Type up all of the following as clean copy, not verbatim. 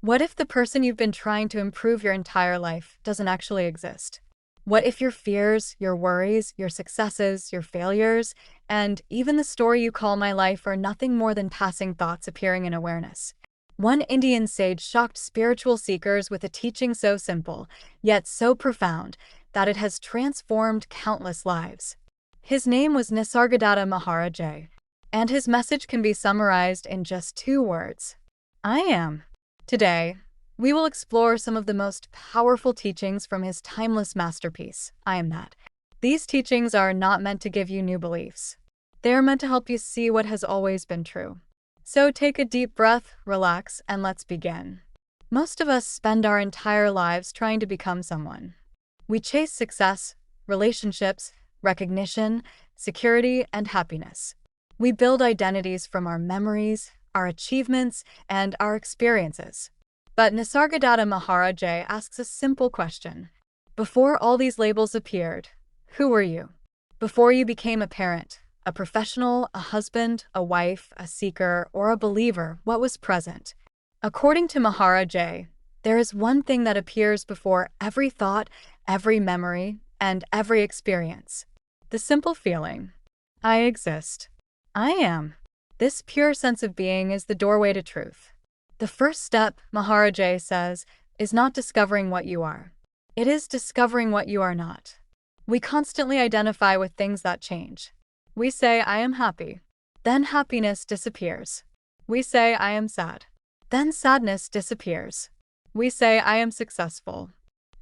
What if the person you've been trying to improve your entire life doesn't actually exist? What if your fears, your worries, your successes, your failures, and even the story you call my life are nothing more than passing thoughts appearing in awareness? One Indian sage shocked spiritual seekers with a teaching so simple, yet so profound, that it has transformed countless lives. His name was Nisargadatta Maharaj, and his message can be summarized in just 2 words: I am. Today, we will explore some of the most powerful teachings from his timeless masterpiece, I Am That. These teachings are not meant to give you new beliefs. They are meant to help you see what has always been true. So take a deep breath, relax, and let's begin. Most of us spend our entire lives trying to become someone. We chase success, relationships, recognition, security, and happiness. We build identities from our memories, our achievements, and our experiences. But Nisargadatta Maharaj asks a simple question. Before all these labels appeared, who were you? Before you became a parent, a professional, a husband, a wife, a seeker, or a believer, what was present? According to Maharaj, there is one thing that appears before every thought, every memory, and every experience. The simple feeling: I exist. I am. This pure sense of being is the doorway to truth. The first step, Maharaj says, is not discovering what you are. It is discovering what you are not. We constantly identify with things that change. We say, I am happy. Then happiness disappears. We say, I am sad. Then sadness disappears. We say, I am successful.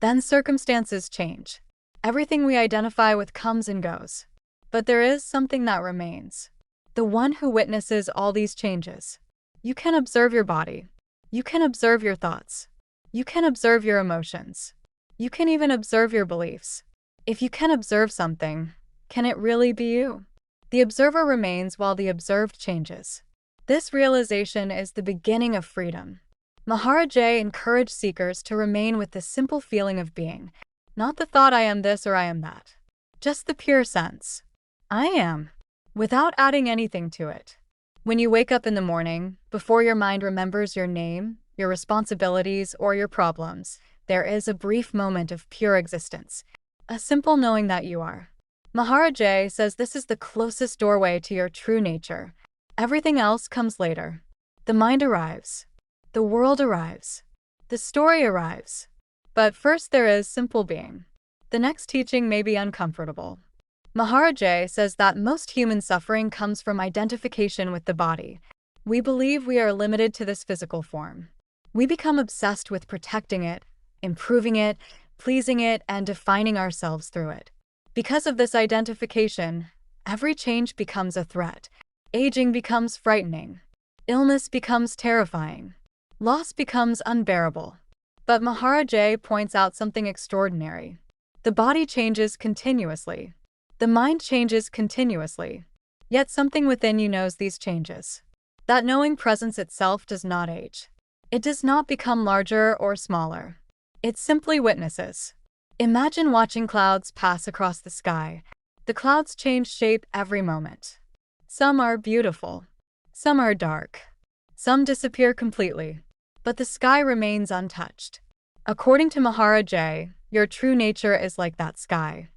Then circumstances change. Everything we identify with comes and goes. But there is something that remains. The one who witnesses all these changes. You can observe your body. You can observe your thoughts. You can observe your emotions. You can even observe your beliefs. If you can observe something, can it really be you? The observer remains while the observed changes. This realization is the beginning of freedom. Maharaj encouraged seekers to remain with the simple feeling of being, not the thought I am this or I am that. Just the pure sense. I am. Without adding anything to it. When you wake up in the morning, before your mind remembers your name, your responsibilities, or your problems, there is a brief moment of pure existence, a simple knowing that you are. Maharaj says this is the closest doorway to your true nature. Everything else comes later. The mind arrives. The world arrives. The story arrives. But first there is simple being. The next teaching may be uncomfortable. Maharaj says that most human suffering comes from identification with the body. We believe we are limited to this physical form. We become obsessed with protecting it, improving it, pleasing it, and defining ourselves through it. Because of this identification, every change becomes a threat. Aging becomes frightening. Illness becomes terrifying. Loss becomes unbearable. But Maharaj points out something extraordinary. The body changes continuously. The mind changes continuously. Yet something within you knows these changes. That knowing presence itself does not age. It does not become larger or smaller. It simply witnesses. Imagine watching clouds pass across the sky. The clouds change shape every moment. Some are beautiful. Some are dark. Some disappear completely. But the sky remains untouched. According to Maharaj, your true nature is like that sky.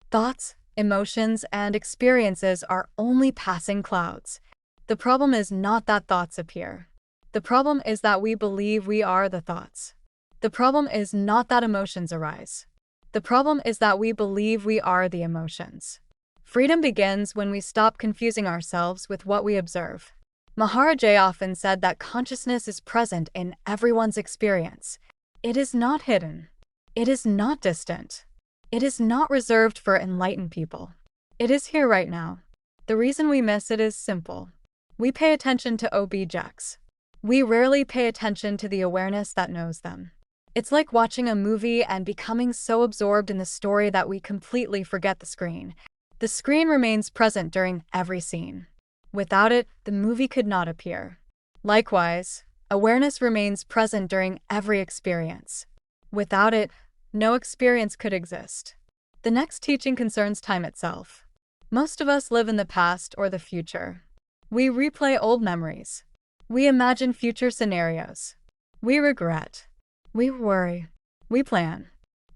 Thoughts, emotions, and experiences are only passing clouds. The problem is not that thoughts appear. The problem is that we believe we are the thoughts. The problem is not that emotions arise. The problem is that we believe we are the emotions. Freedom begins when we stop confusing ourselves with what we observe. Maharaj often said that consciousness is present in everyone's experience. It is not hidden. It is not distant. It is not reserved for enlightened people. It is here right now. The reason we miss it is simple. We pay attention to objects. We rarely pay attention to the awareness that knows them. It's like watching a movie and becoming so absorbed in the story that we completely forget the screen. The screen remains present during every scene. Without it, the movie could not appear. Likewise, awareness remains present during every experience. Without it, no experience could exist. The next teaching concerns time itself. Most of us live in the past or the future. We replay old memories. We imagine future scenarios. We regret. We worry. We plan.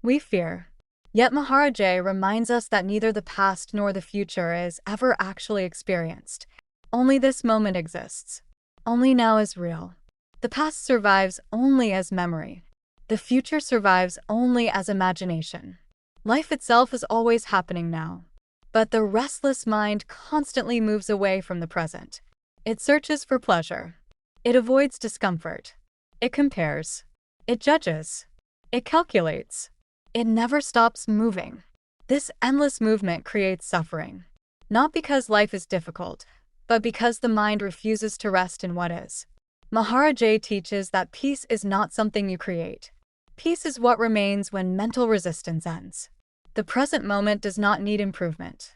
We fear. Yet Maharaj reminds us that neither the past nor the future is ever actually experienced. Only this moment exists. Only now is real. The past survives only as memory. The future survives only as imagination. Life itself is always happening now. But the restless mind constantly moves away from the present. It searches for pleasure. It avoids discomfort. It compares. It judges. It calculates. It never stops moving. This endless movement creates suffering. Not because life is difficult, but because the mind refuses to rest in what is. Maharaj teaches that peace is not something you create. Peace is what remains when mental resistance ends. The present moment does not need improvement.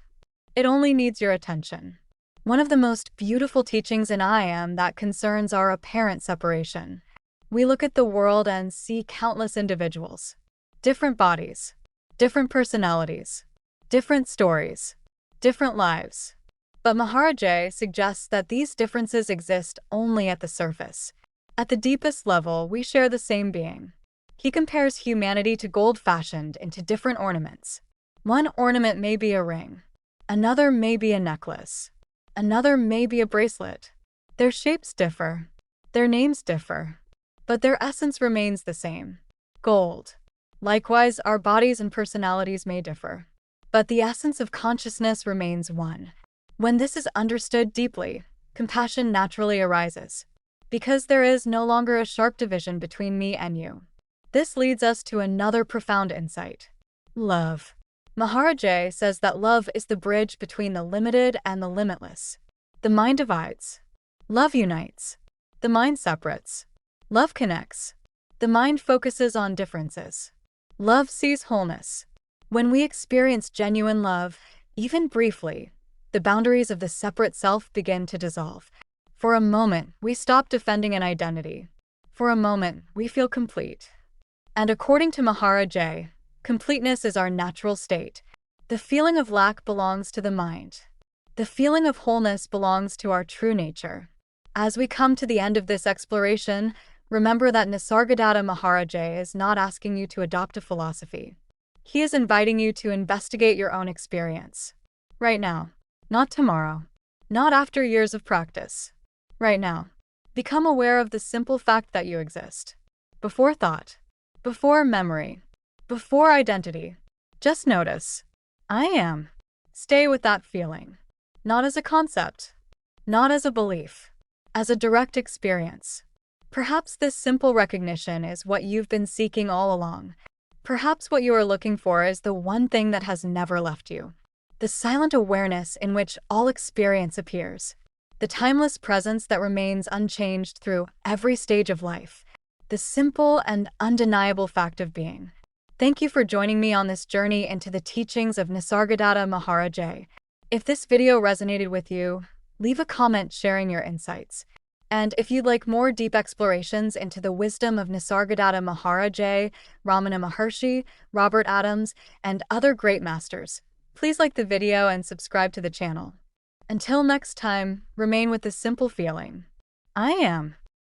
It only needs your attention. One of the most beautiful teachings in I Am that concerns our apparent separation. We look at the world and see countless individuals. Different bodies. Different personalities. Different stories. Different lives. But Maharaj suggests that these differences exist only at the surface. At the deepest level, we share the same being. He compares humanity to gold fashioned into different ornaments. One ornament may be a ring. Another may be a necklace. Another may be a bracelet. Their shapes differ. Their names differ. But their essence remains the same. Gold. Likewise, our bodies and personalities may differ. But the essence of consciousness remains one. When this is understood deeply, compassion naturally arises. Because there is no longer a sharp division between me and you. This leads us to another profound insight. Love. Maharaj says that love is the bridge between the limited and the limitless. The mind divides. Love unites. The mind separates. Love connects. The mind focuses on differences. Love sees wholeness. When we experience genuine love, even briefly, the boundaries of the separate self begin to dissolve. For a moment, we stop defending an identity. For a moment, we feel complete. And according to Maharaj, completeness is our natural state. The feeling of lack belongs to the mind. The feeling of wholeness belongs to our true nature. As we come to the end of this exploration, remember that Nisargadatta Maharaj is not asking you to adopt a philosophy. He is inviting you to investigate your own experience. Right now. Not tomorrow. Not after years of practice. Right now. Become aware of the simple fact that you exist. Before thought. Before memory. Before identity. Just notice. I am. Stay with that feeling. Not as a concept. Not as a belief. As a direct experience. Perhaps this simple recognition is what you've been seeking all along. Perhaps what you are looking for is the one thing that has never left you. The silent awareness in which all experience appears. The timeless presence that remains unchanged through every stage of life. The simple and undeniable fact of being. Thank you for joining me on this journey into the teachings of Nisargadatta Maharaj. If this video resonated with you, leave a comment sharing your insights. And if you'd like more deep explorations into the wisdom of Nisargadatta Maharaj, Ramana Maharshi, Robert Adams, and other great masters, please like the video and subscribe to the channel. Until next time, remain with the simple feeling. I am.